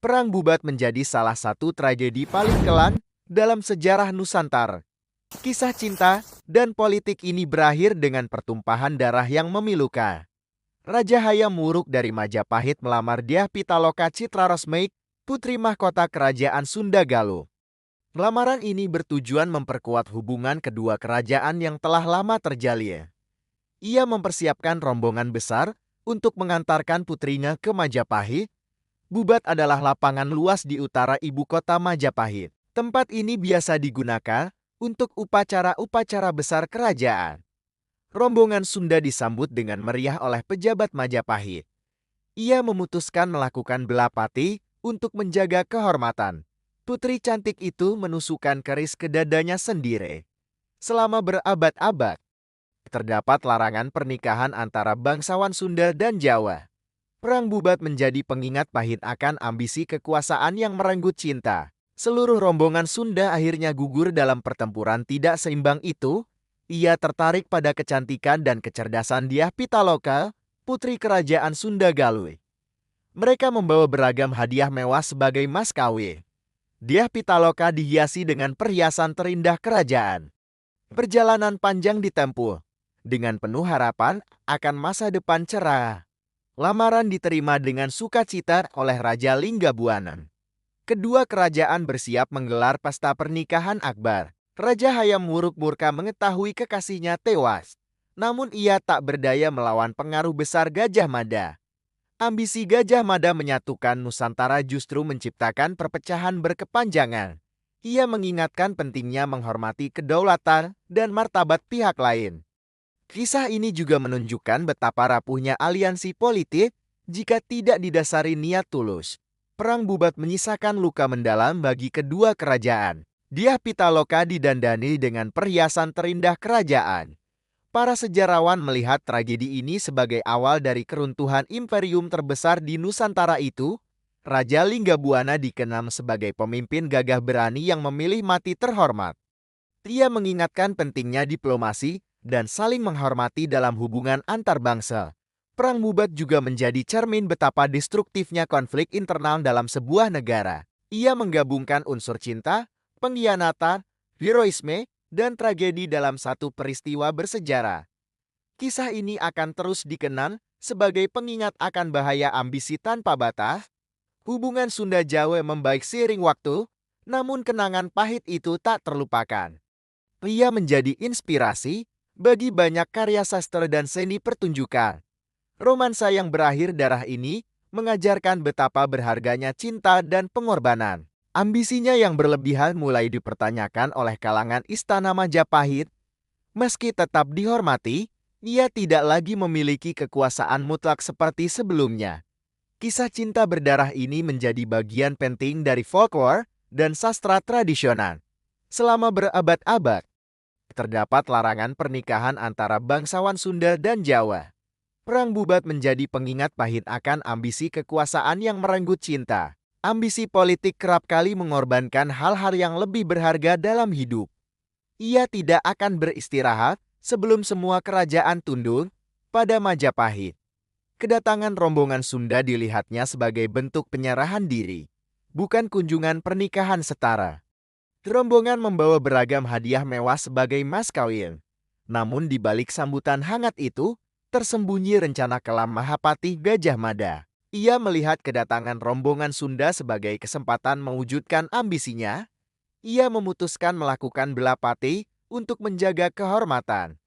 Perang Bubat menjadi salah satu tragedi paling kelam dalam sejarah Nusantara. Kisah cinta dan politik ini berakhir dengan pertumpahan darah yang memilukan. Raja Hayam Wuruk dari Majapahit melamar Dyah Pitaloka Citrarosmaik, putri mahkota kerajaan Sunda Galuh. Lamaran ini bertujuan memperkuat hubungan kedua kerajaan yang telah lama terjalin. Ia mempersiapkan rombongan besar untuk mengantarkan putrinya ke Majapahit. Bubat adalah lapangan luas di utara ibu kota Majapahit. Tempat ini biasa digunakan untuk upacara-upacara besar kerajaan. Rombongan Sunda disambut dengan meriah oleh pejabat Majapahit. Ia memutuskan melakukan belapati untuk menjaga kehormatan. Putri cantik itu menusukkan keris ke dadanya sendiri. Selama berabad-abad, terdapat larangan pernikahan antara bangsawan Sunda dan Jawa. Perang Bubat menjadi pengingat pahit akan ambisi kekuasaan yang merenggut cinta. Seluruh rombongan Sunda akhirnya gugur dalam pertempuran tidak seimbang itu. Ia tertarik pada kecantikan dan kecerdasan Dyah Pitaloka, putri kerajaan Sunda Galuh. Mereka membawa beragam hadiah mewah sebagai mas kawin. Dyah Pitaloka dihiasi dengan perhiasan terindah kerajaan. Perjalanan panjang ditempuh dengan penuh harapan akan masa depan cerah. Lamaran diterima dengan sukacita oleh Raja Linggabuana. Kedua kerajaan bersiap menggelar pesta pernikahan akbar. Raja Hayam Wuruk murka mengetahui kekasihnya tewas. Namun ia tak berdaya melawan pengaruh besar Gajah Mada. Ambisi Gajah Mada menyatukan Nusantara justru menciptakan perpecahan berkepanjangan. Ia mengingatkan pentingnya menghormati kedaulatan dan martabat pihak lain. Kisah ini juga menunjukkan betapa rapuhnya aliansi politik jika tidak didasari niat tulus. Perang Bubat menyisakan luka mendalam bagi kedua kerajaan. Dyah Pitaloka didandani dengan perhiasan terindah kerajaan. Para sejarawan melihat tragedi ini sebagai awal dari keruntuhan imperium terbesar di Nusantara itu. Raja Linggabuana dikenal sebagai pemimpin gagah berani yang memilih mati terhormat. Ia mengingatkan pentingnya diplomasi dan saling menghormati dalam hubungan antar bangsa. Perang Bubat juga menjadi cermin betapa destruktifnya konflik internal dalam sebuah negara. Ia menggabungkan unsur cinta, pengkhianatan, heroisme, dan tragedi dalam satu peristiwa bersejarah. Kisah ini akan terus dikenang sebagai pengingat akan bahaya ambisi tanpa batas. Hubungan Sunda-Jawa membaik seiring waktu, namun kenangan pahit itu tak terlupakan. Ia menjadi inspirasi bagi banyak karya sastra dan seni pertunjukan. Romansa yang berakhir darah ini mengajarkan betapa berharganya cinta dan pengorbanan. Ambisinya yang berlebihan mulai dipertanyakan oleh kalangan istana Majapahit. Meski tetap dihormati, ia tidak lagi memiliki kekuasaan mutlak seperti sebelumnya. Kisah cinta berdarah ini menjadi bagian penting dari folklore dan sastra tradisional. Selama berabad-abad, terdapat larangan pernikahan antara bangsawan Sunda dan Jawa. Perang Bubat menjadi pengingat pahit akan ambisi kekuasaan yang merenggut cinta. Ambisi politik kerap kali mengorbankan hal-hal yang lebih berharga dalam hidup. Ia tidak akan beristirahat sebelum semua kerajaan tunduk pada Majapahit. Kedatangan rombongan Sunda dilihatnya sebagai bentuk penyerahan diri, bukan kunjungan pernikahan setara. Rombongan membawa beragam hadiah mewah sebagai mas kawin. Namun di balik sambutan hangat itu, tersembunyi rencana kelam Mahapati Gajah Mada. Ia melihat kedatangan rombongan Sunda sebagai kesempatan mewujudkan ambisinya. Ia memutuskan melakukan belapati untuk menjaga kehormatan.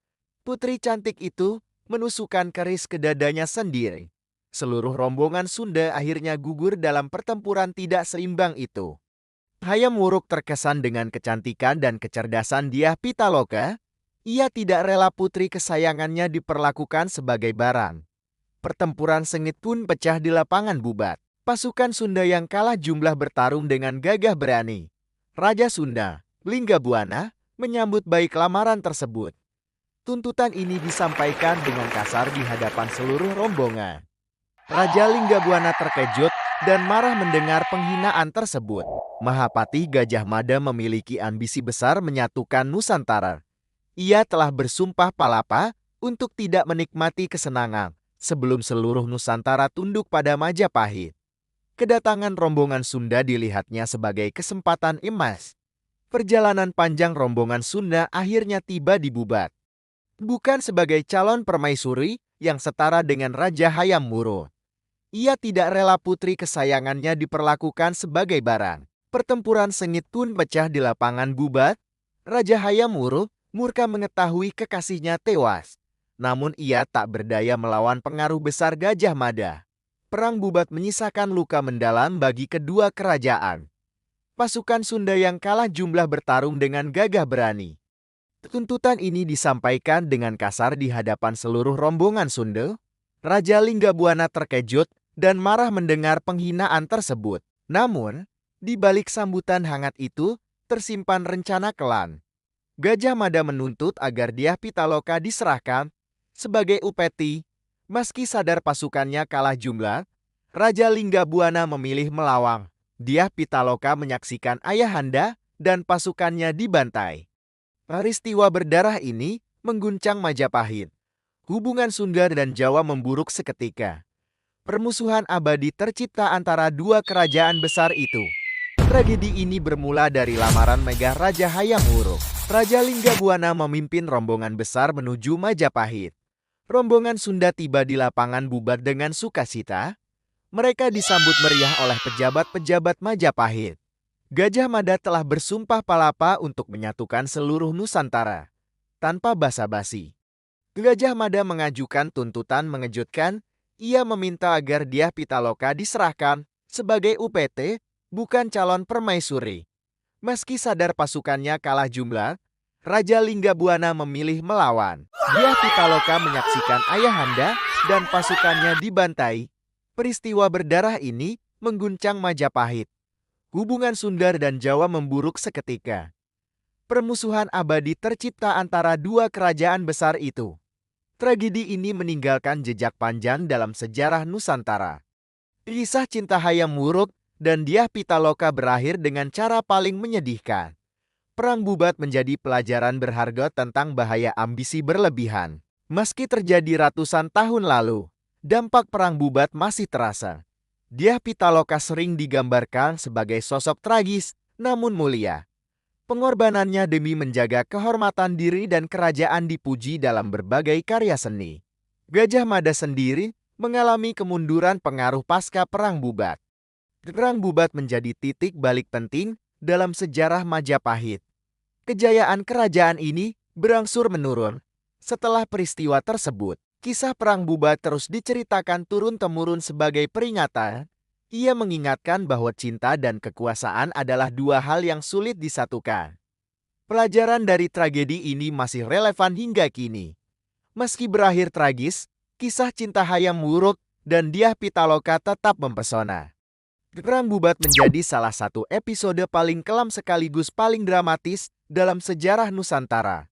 Putri cantik itu menusukkan keris ke dadanya sendiri. Seluruh rombongan Sunda akhirnya gugur dalam pertempuran tidak seimbang itu. Hayam Wuruk terkesan dengan kecantikan dan kecerdasan Dyah Pitaloka. Ia tidak rela putri kesayangannya diperlakukan sebagai barang. Pertempuran sengit pun pecah di lapangan Bubat. Pasukan Sunda yang kalah jumlah bertarung dengan gagah berani. Raja Sunda, Linggabuana, menyambut baik lamaran tersebut. Tuntutan ini disampaikan dengan kasar di hadapan seluruh rombongan. Raja Linggabuana terkejut dan marah mendengar penghinaan tersebut. Mahapati Gajah Mada memiliki ambisi besar menyatukan Nusantara. Ia telah bersumpah palapa untuk tidak menikmati kesenangan sebelum seluruh Nusantara tunduk pada Majapahit. Kedatangan rombongan Sunda dilihatnya sebagai kesempatan emas. Perjalanan panjang rombongan Sunda akhirnya tiba di Bubat. Bukan sebagai calon permaisuri yang setara dengan Raja Hayam Wuruk. Ia tidak rela putri kesayangannya diperlakukan sebagai barang. Pertempuran sengit pun pecah di lapangan Bubat. Raja Hayam Wuruk murka mengetahui kekasihnya tewas. Namun ia tak berdaya melawan pengaruh besar Gajah Mada. Perang Bubat menyisakan luka mendalam bagi kedua kerajaan. Pasukan Sunda yang kalah jumlah bertarung dengan gagah berani. Tuntutan ini disampaikan dengan kasar di hadapan seluruh rombongan Sunda. Raja Linggabuana terkejut dan marah mendengar penghinaan tersebut. Namun, di balik sambutan hangat itu, tersimpan rencana klan. Gajah Mada menuntut agar Dyah Pitaloka diserahkan sebagai upeti. Meski sadar pasukannya kalah jumlah, Raja Linggabuana memilih melawan. Dyah Pitaloka menyaksikan ayahanda dan pasukannya dibantai. Peristiwa berdarah ini mengguncang Majapahit. Hubungan Sunda dan Jawa memburuk seketika. Permusuhan abadi tercipta antara dua kerajaan besar itu. Tragedi ini bermula dari lamaran megah Raja Hayam Wuruk. Raja Linggabuana memimpin rombongan besar menuju Majapahit. Rombongan Sunda tiba di lapangan Bubat dengan sukacita. Mereka disambut meriah oleh pejabat-pejabat Majapahit. Gajah Mada telah bersumpah palapa untuk menyatukan seluruh Nusantara. Tanpa basa-basi, Gajah Mada mengajukan tuntutan mengejutkan. Ia meminta agar Dyah Pitaloka diserahkan sebagai UPT, bukan calon permaisuri. Meski sadar pasukannya kalah jumlah, Raja Linggabuana memilih melawan. Dyah Pitaloka menyaksikan ayahanda dan pasukannya dibantai. Peristiwa berdarah ini mengguncang Majapahit. Hubungan Sunda dan Jawa memburuk seketika. Permusuhan abadi tercipta antara dua kerajaan besar itu. Tragedi ini meninggalkan jejak panjang dalam sejarah Nusantara. Kisah cinta Hayam Wuruk dan Dyah Pitaloka berakhir dengan cara paling menyedihkan. Perang Bubat menjadi pelajaran berharga tentang bahaya ambisi berlebihan. Meski terjadi ratusan tahun lalu, dampak Perang Bubat masih terasa. Dyah Pitaloka sering digambarkan sebagai sosok tragis namun mulia. Pengorbanannya demi menjaga kehormatan diri dan kerajaan dipuji dalam berbagai karya seni. Gajah Mada sendiri mengalami kemunduran pengaruh pasca Perang Bubat. Perang Bubat menjadi titik balik penting dalam sejarah Majapahit. Kejayaan kerajaan ini berangsur menurun. Setelah peristiwa tersebut, kisah Perang Bubat terus diceritakan turun-temurun sebagai peringatan. Ia mengingatkan bahwa cinta dan kekuasaan adalah dua hal yang sulit disatukan. Pelajaran dari tragedi ini masih relevan hingga kini. Meski berakhir tragis, kisah cinta Hayam Wuruk dan Dyah Pitaloka tetap mempesona. Perang Bubat menjadi salah satu episode paling kelam sekaligus paling dramatis dalam sejarah Nusantara.